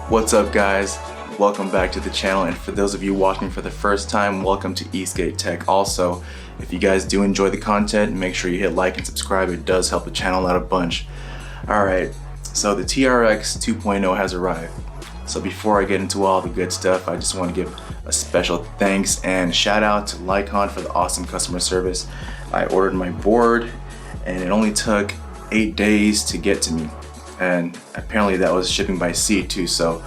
What's up guys, welcome back to the channel, and for those of you watching for the first time, welcome to Eastgate Tech. Also, if you guys do enjoy the content, make sure you hit like and subscribe. It does help the channel out a bunch. Alright, so the TRX 2.0 has arrived. So before I get into all the good stuff, I just want to give a special thanks and shout out to Lycaon for the awesome customer service. I ordered my board and it only took 8 days to get to me. And apparently that was shipping by sea too, so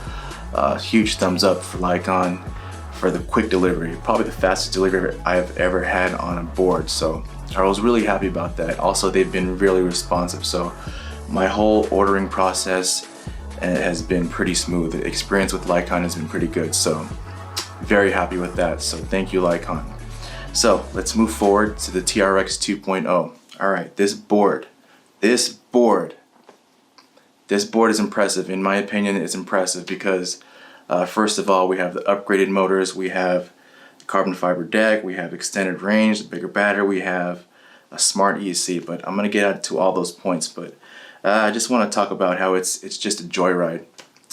huge thumbs up for Lycaon for the quick delivery. Probably the fastest delivery I've ever had on a board, so I was really happy about that. Also, they've been really responsive, so my whole ordering process has been pretty smooth. The experience with Lycaon has been pretty good, so very happy with that, so thank you Lycaon. So let's move forward to the TRX 2.0. Alright, this board is impressive. In my opinion, it's impressive because first of all, we have the upgraded motors, we have carbon fiber deck, we have extended range, a bigger battery, we have a smart ESC, but I'm going to get into all those points. But I just want to talk about how it's just a joyride.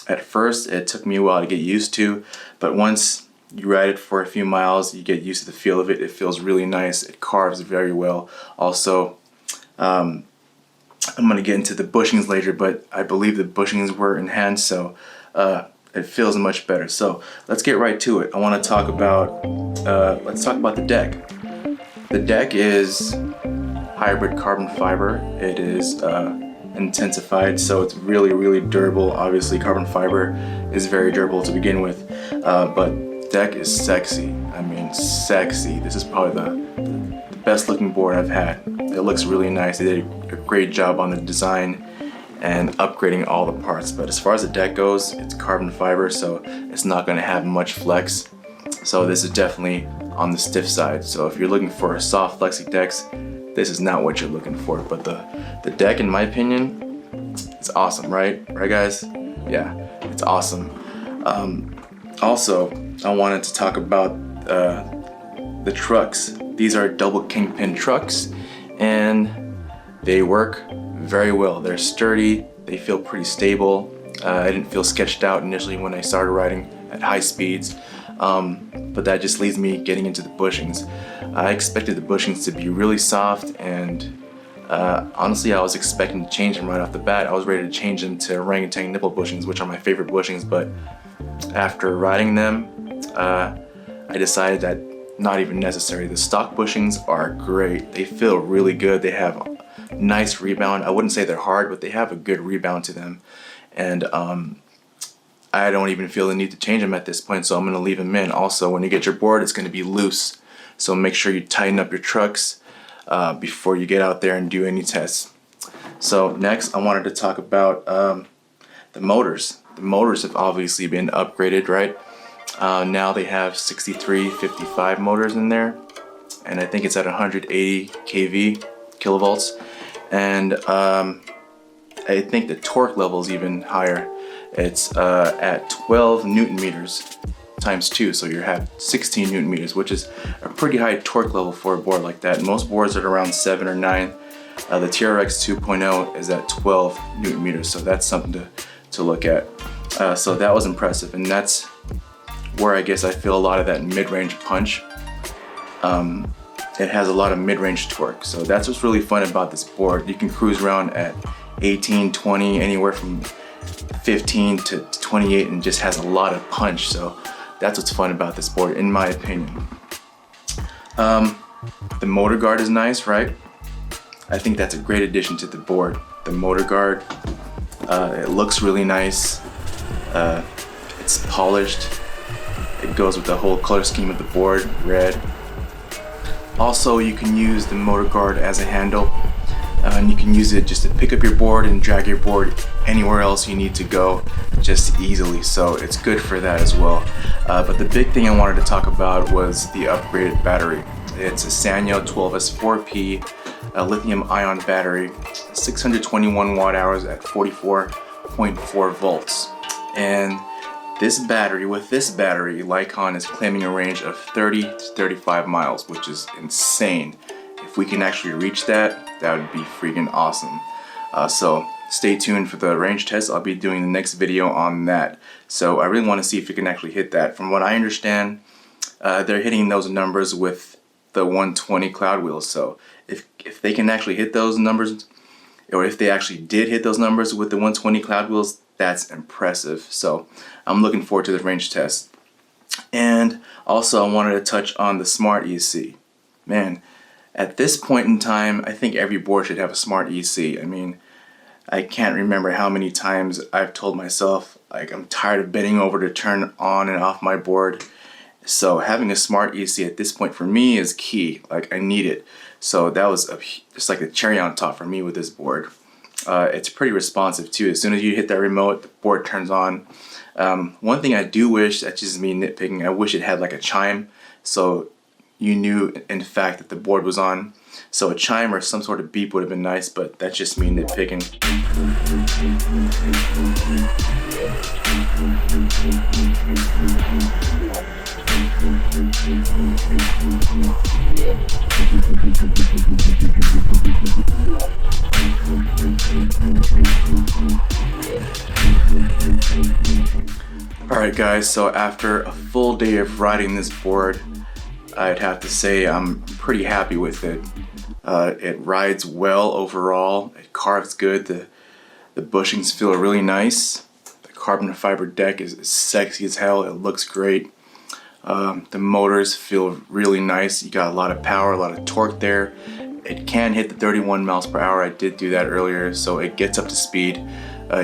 At first, it took me a while to get used to, but once you ride it for a few miles, you get used to the feel of it. It feels really nice. It carves very well. Also, I'm going to get into the bushings later, but I believe the bushings were enhanced, so it feels much better. So let's get right to it. I want to talk about the deck. The deck is hybrid carbon fiber. It is intensified, so it's really durable. Obviously, carbon fiber is very durable to begin with, but deck is sexy. I mean, sexy. This is probably the best looking board I've had. It looks really nice. They did a great job on the design and upgrading all the parts. But as far as the deck goes, it's carbon fiber, so it's not going to have much flex. So this is definitely on the stiff side. So if you're looking for soft flexy decks, this is not what you're looking for. But the deck, in my opinion, it's awesome, right? Right guys? Yeah, it's awesome. Also, I wanted to talk about the trucks. These are double kingpin trucks and they work very well. They're sturdy, they feel pretty stable. I didn't feel sketched out initially when I started riding at high speeds, but that just leads me getting into the bushings. I expected the bushings to be really soft, and honestly I was expecting to change them right off the bat. I was ready to change them to orangutan nipple bushings, which are my favorite bushings, but after riding them, I decided that not even necessary. The stock bushings are great. They feel really good. They have nice rebound. I wouldn't say they're hard, but they have a good rebound to them. And I don't even feel the need to change them at this point, so I'm going to leave them in. Also, when you get your board, it's going to be loose, so make sure you tighten up your trucks before you get out there and do any tests. So next, I wanted to talk about the motors. The motors have obviously been upgraded, right? Now they have 6355 motors in there, and I think it's at 180 kilovolts, and I think the torque level is even higher. It's at 12 Newton meters times 2, so you have 16 Newton meters, which is a pretty high torque level for a board like that. Most boards are around 7 or 9. The TRX 2.0 is at 12 Newton meters, so that's something to look at. So that was impressive, and that's where I guess I feel a lot of that mid-range punch. it has a lot of mid-range torque. So that's what's really fun about this board. You can cruise around at 18, 20, anywhere from 15 to 28, and just has a lot of punch. So that's what's fun about this board, in my opinion. The motor guard is nice, right? I think that's a great addition to the board. The motor guard, it looks really nice. It's polished. It goes with the whole color scheme of the board, red. Also, you can use the motor guard as a handle, and you can use it just to pick up your board and drag your board anywhere else you need to go just easily. So it's good for that as well. But the big thing I wanted to talk about was the upgraded battery. It's a Sanyo 12S4P lithium ion battery, 621 watt hours at 44.4 volts. And with this battery, Lycaon is claiming a range of 30 to 35 miles, which is insane. If we can actually reach that, that would be freaking awesome. So stay tuned for the range test. I'll be doing the next video on that. So I really want to see if we can actually hit that. From what I understand, they're hitting those numbers with the 120 cloud wheels. So if they can actually hit those numbers, or if they actually did hit those numbers with the 120 cloud wheels, that's impressive. So I'm looking forward to the range test. And also I wanted to touch on the Smart EC. Man, at this point in time, I think every board should have a Smart EC. I mean, I can't remember how many times I've told myself, like, I'm tired of bending over to turn on and off my board. So having a Smart EC at this point for me is key. Like, I need it. So that was just like a cherry on top for me with this board. It's pretty responsive too. As soon as you hit that remote, the board turns on. One thing I do wish, that's just me nitpicking, I wish it had like a chime, so you knew in fact that the board was on. So a chime or some sort of beep would have been nice, but that's just me nitpicking. Alright guys, so after a full day of riding this board, I'd have to say I'm pretty happy with it. It rides well overall, it carves good, the bushings feel really nice, the carbon fiber deck is sexy as hell, it looks great. The motors feel really nice, you got a lot of power, a lot of torque there. It can hit the 31 miles per hour, I did do that earlier, so it gets up to speed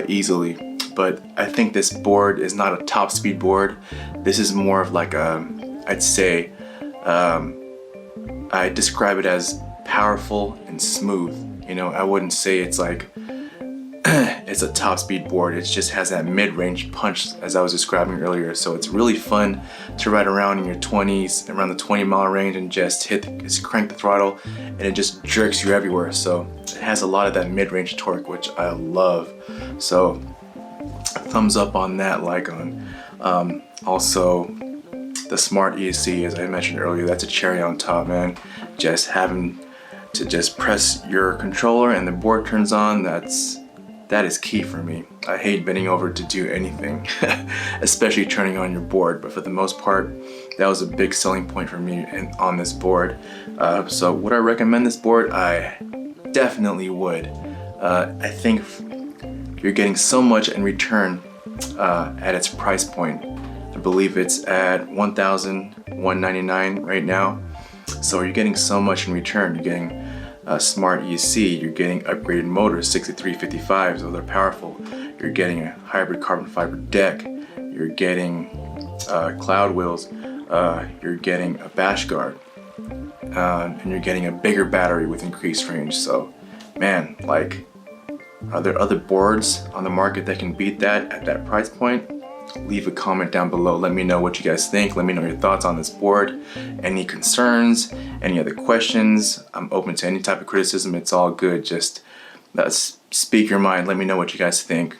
easily. But I think this board is not a top speed board. This is more of like I'd say, I describe it as powerful and smooth. You know, I wouldn't say it's like, it's a top speed board. It just has that mid-range punch as I was describing earlier. So it's really fun to ride around in your 20s, around the 20-mile range, and just crank the throttle, and it just jerks you everywhere. So it has a lot of that mid-range torque, which I love. So thumbs up on that, Lycaon. Also, the Smart EC, as I mentioned earlier, that's a cherry on top, man. Just having to just press your controller and the board turns on, that is key for me. I hate bending over to do anything, especially turning on your board, but for the most part, that was a big selling point for me on this board. So would I recommend this board? I definitely would. I think you're getting so much in return at its price point. I believe it's at $1,199 right now. So you're getting so much in return. You're getting a Smart EC, you're getting upgraded motors, 6355, so they're powerful. You're getting a hybrid carbon fiber deck. You're getting cloud wheels. You're getting a bash guard. And you're getting a bigger battery with increased range. So, man, like, are there other boards on the market that can beat that at that price point? Leave a comment down below. Let me know what you guys think. Let me know your thoughts on this board. Any concerns, any other questions. I'm open to any type of criticism. It's all good. Just speak your mind. Let me know what you guys think.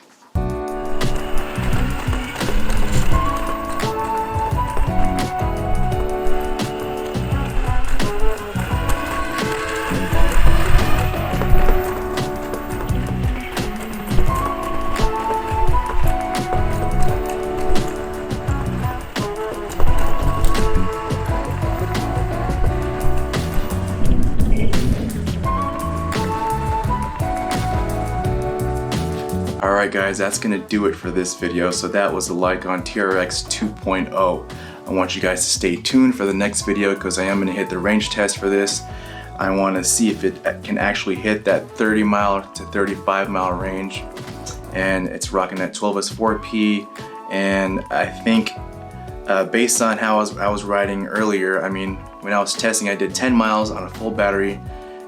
Alright guys, that's gonna do it for this video. So that was the Lycaon TRX 2.0. I want you guys to stay tuned for the next video because I am gonna hit the range test for this. I want to see if it can actually hit that 30 mile to 35 mile range, and it's rocking at 12S4P. And I think based on how I was riding earlier, I mean, when I was testing, I did 10 miles on a full battery,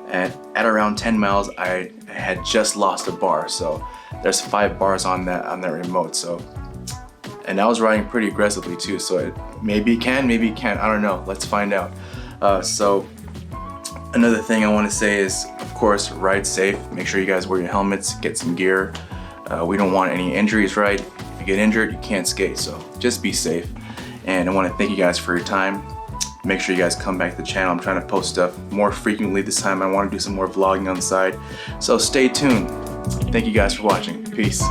and at around 10 miles I had just lost a bar. So there's 5 bars on that remote. So, and I was riding pretty aggressively too, so maybe it can, maybe it can't, I don't know. Let's find out. So another thing I want to say is, of course, ride safe. Make sure you guys wear your helmets, get some gear. We don't want any injuries, right? If you get injured, you can't skate, so just be safe. And I want to thank you guys for your time. Make sure you guys come back to the channel. I'm trying to post stuff more frequently this time. I want to do some more vlogging on the side, so stay tuned. Thank you guys for watching. Peace.